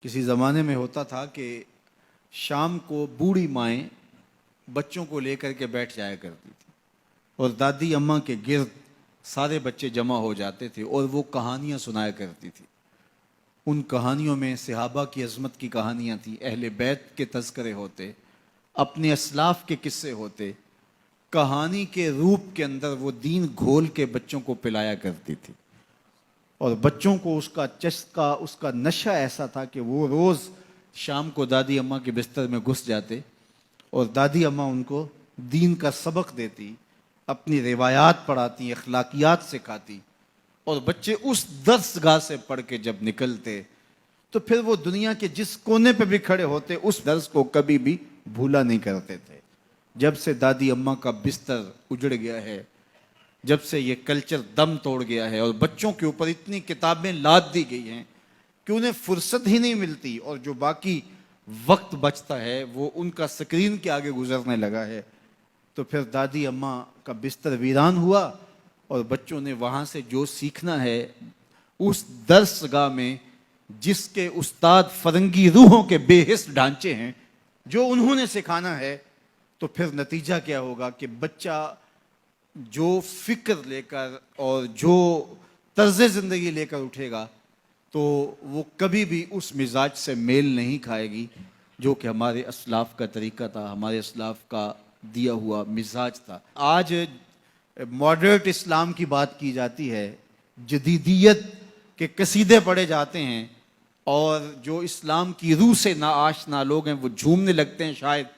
کسی زمانے میں ہوتا تھا کہ شام کو بوڑھی مائیں بچوں کو لے کر کے بیٹھ جایا کرتی تھی اور دادی اماں کے گرد سارے بچے جمع ہو جاتے تھے اور وہ کہانیاں سنایا کرتی تھی۔ ان کہانیوں میں صحابہ کی عظمت کی کہانیاں تھیں، اہل بیت کے تذکرے ہوتے، اپنے اسلاف کے قصے ہوتے۔ کہانی کے روپ کے اندر وہ دین گھول کے بچوں کو پلایا کرتی تھی، اور بچوں کو اس کا چسکا، اس کا نشہ ایسا تھا کہ وہ روز شام کو دادی اماں کے بستر میں گھس جاتے اور دادی اماں ان کو دین کا سبق دیتی، اپنی روایات پڑھاتی، اخلاقیات سکھاتی، اور بچے اس درس گاہ سے پڑھ کے جب نکلتے تو پھر وہ دنیا کے جس کونے پہ بھی کھڑے ہوتے اس درس کو کبھی بھی بھولا نہیں کرتے تھے۔ جب سے دادی اماں کا بستر اجڑ گیا ہے، جب سے یہ کلچر دم توڑ گیا ہے اور بچوں کے اوپر اتنی کتابیں لاد دی گئی ہیں کہ انہیں فرصت ہی نہیں ملتی، اور جو باقی وقت بچتا ہے وہ ان کا سکرین کے آگے گزرنے لگا ہے، تو پھر دادی اماں کا بستر ویران ہوا اور بچوں نے وہاں سے جو سیکھنا ہے اس درس گاہ میں جس کے استاد فرنگی روحوں کے بے حس ڈھانچے ہیں، جو انہوں نے سکھانا ہے، تو پھر نتیجہ کیا ہوگا کہ بچہ جو فکر لے کر اور جو طرز زندگی لے کر اٹھے گا تو وہ کبھی بھی اس مزاج سے میل نہیں کھائے گی جو کہ ہمارے اسلاف کا طریقہ تھا، ہمارے اسلاف کا دیا ہوا مزاج تھا۔ آج ماڈریٹ اسلام کی بات کی جاتی ہے، جدیدیت کے قصیدے پڑھے جاتے ہیں، اور جو اسلام کی روح سے ناآشنا لوگ ہیں وہ جھومنے لگتے ہیں شاید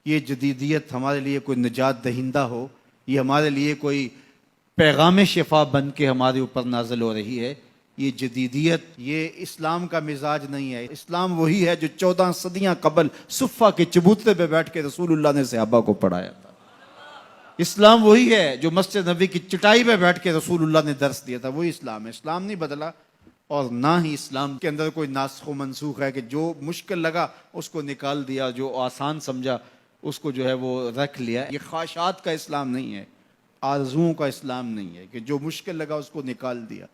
یہ جدیدیت ہمارے لیے کوئی نجات دہندہ ہو، یہ ہمارے لیے کوئی پیغام شفا بن کے ہمارے اوپر نازل ہو رہی ہے۔ یہ جدیدیت، یہ اسلام کا مزاج نہیں ہے۔ اسلام وہی ہے جو 14 صدیاں قبل صفہ کے چبوترے پہ بیٹھ کے رسول اللہ نے صحابہ کو پڑھایا تھا۔ اسلام وہی ہے جو مسجد نبی کی چٹائی پہ بیٹھ کے رسول اللہ نے درس دیا تھا، وہی اسلام ہے۔ اسلام نہیں بدلا، اور نہ ہی اسلام کے اندر کوئی ناسخ و منسوخ ہے کہ جو مشکل لگا اس کو نکال دیا، جو آسان سمجھا اس کو جو ہے وہ رکھ لیا۔ یہ خواہشات کا اسلام نہیں ہے، آرزوؤں کا اسلام نہیں ہے کہ جو مشکل لگا اس کو نکال دیا۔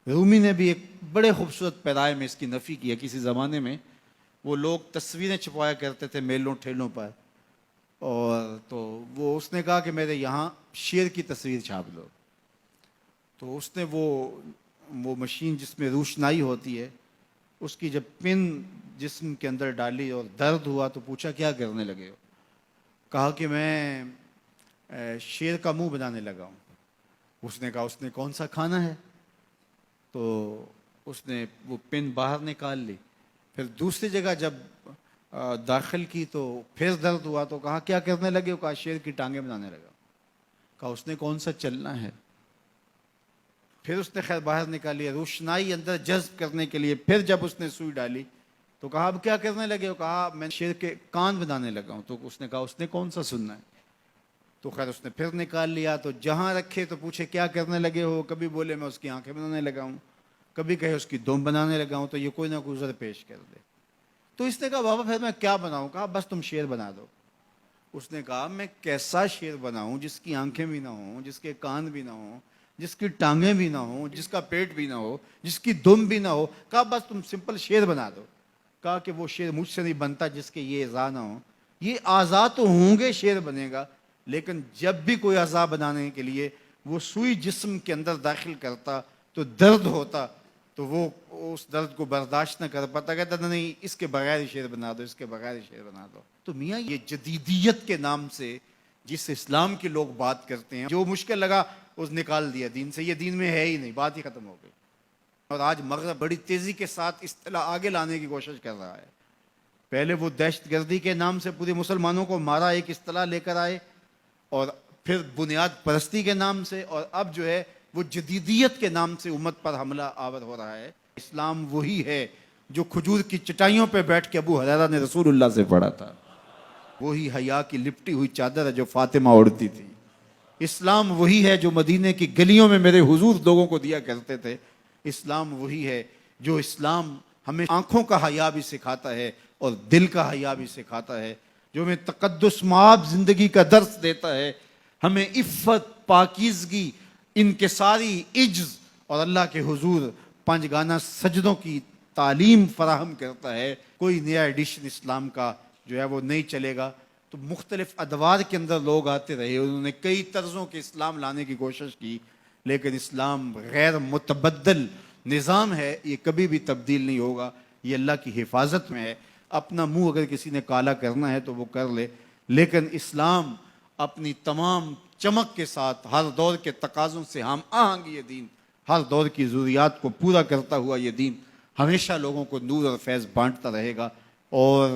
رومی نے بھی ایک بڑے خوبصورت پیرائے میں اس کی نفی کی ہے۔ کسی زمانے میں وہ لوگ تصویریں چھپوایا کرتے تھے میلوں ٹھیلوں پر، اور تو وہ اس نے کہا کہ میرے یہاں شیر کی تصویر چھاپ دو، تو اس نے وہ مشین جس میں روشنائی ہوتی ہے اس کی جب پن جسم کے اندر ڈالی اور درد ہوا تو پوچھا کیا کرنے لگے ہو؟ کہا کہ میں شیر کا منہ بنانے لگا ہوں۔ اس نے کہا اس نے کون سا کھانا ہے؟ تو اس نے وہ پن باہر نکال لی، پھر دوسری جگہ جب داخل کی تو پھر درد ہوا تو کہا کیا کرنے لگے ہو؟ کہا شیر کی ٹانگیں بنانے لگا۔ کہا اس نے کون سا چلنا ہے؟ پھر اس نے خیر باہر نکالی، روشنائی اندر جذب کرنے کے لیے پھر جب اس نے سوئی ڈالی تو کہا اب کیا کرنے لگے ہو؟ کہا میں شیر کے کان بنانے لگا ہوں۔ تو اس نے کہا اس نے کون سا سننا ہے؟ تو خیر اس نے پھر نکال لیا، تو جہاں رکھے تو پوچھے کیا کرنے لگے ہو؟ کبھی بولے میں اس کی آنکھیں بنانے لگا ہوں، کبھی کہے اس کی دم بنانے لگا ہوں، تو یہ کوئی نہ کوئی عذر پیش کر دے۔ تو اس نے کہا بابا پھر میں کیا بناؤں؟ کہا بس تم شیر بنا دو۔ اس نے کہا میں کیسا شیر بناؤں جس کی آنکھیں بھی نہ ہوں، جس کے کان بھی نہ ہوں، جس کی ٹانگیں بھی نہ ہوں، جس کا پیٹ بھی نہ ہو، جس کی دم بھی نہ ہو؟ کہا بس تم سمپل شیر بنا دو۔ کہا کہ وہ شیر مجھ سے نہیں بنتا جس کے یہ اعضاء نہ ہوں۔ یہ اعضاء تو ہوں گے شیر بنے گا، لیکن جب بھی کوئی اعضاء بنانے کے لیے وہ سوئی جسم کے اندر داخل کرتا تو درد ہوتا، تو وہ اس درد کو برداشت نہ کر پاتا، کہتا نہیں اس کے بغیر ہی شیر بنا دو، اس کے بغیر ہی شیر بنا دو۔ تو میاں یہ جدیدیت کے نام سے جس اسلام کے لوگ بات کرتے ہیں، جو مشکل لگا اس نکال دیا دین سے، یہ دین میں ہے ہی نہیں، بات ہی ختم ہو گئی۔ اور آج مغرب بڑی تیزی کے ساتھ اصطلاح آگے لانے کی کوشش کر رہا ہے۔ پہلے وہ دہشت گردی کے نام سے پورے مسلمانوں کو مارا، ایک اصطلاح لے کر آئے، اور پھر بنیاد پرستی کے نام سے، اور اب جو ہے وہ جدیدیت کے نام سے امت پر حملہ آور ہو رہا ہے۔ اسلام وہی ہے جو کھجور کی چٹائیوں پہ بیٹھ کے ابو ہریرہ نے رسول اللہ سے پڑھا تھا، وہی حیا کی لپٹی ہوئی چادر ہے جو فاطمہ اوڑھتی تھی۔ اسلام وہی ہے جو مدینے کی گلیوں میں میرے حضور لوگوں کو دیا کرتے تھے۔ اسلام وہی ہے جو اسلام ہمیں آنکھوں کا حیا بھی سکھاتا ہے اور دل کا حیا بھی سکھاتا ہے، جو ہمیں تقدس مآب زندگی کا درس دیتا ہے، ہمیں عفت، پاکیزگی، انکساری، عجز اور اللہ کے حضور 5 گانا سجدوں کی تعلیم فراہم کرتا ہے، کوئی نیا ایڈیشن اسلام کا جو ہے وہ نہیں چلے گا۔ تو مختلف ادوار کے اندر لوگ آتے رہے، انہوں نے کئی طرزوں کے اسلام لانے کی کوشش کی، لیکن اسلام غیر متبدل نظام ہے، یہ کبھی بھی تبدیل نہیں ہوگا، یہ اللہ کی حفاظت میں ہے۔ اپنا منہ اگر کسی نے کالا کرنا ہے تو وہ کر لے، لیکن اسلام اپنی تمام چمک کے ساتھ ہر دور کے تقاضوں سے ہم آہنگ یہ دین، ہر دور کی ضروریات کو پورا کرتا ہوا یہ دین ہمیشہ لوگوں کو نور اور فیض بانٹتا رہے گا۔ اور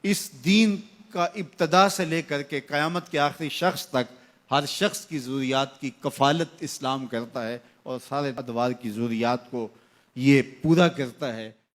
اس دین کا ابتدا سے لے کر کے قیامت کے آخری شخص تک ہر شخص کی ضروریات کی کفالت اسلام کرتا ہے، اور سارے ادوار کی ضروریات کو یہ پورا کرتا ہے۔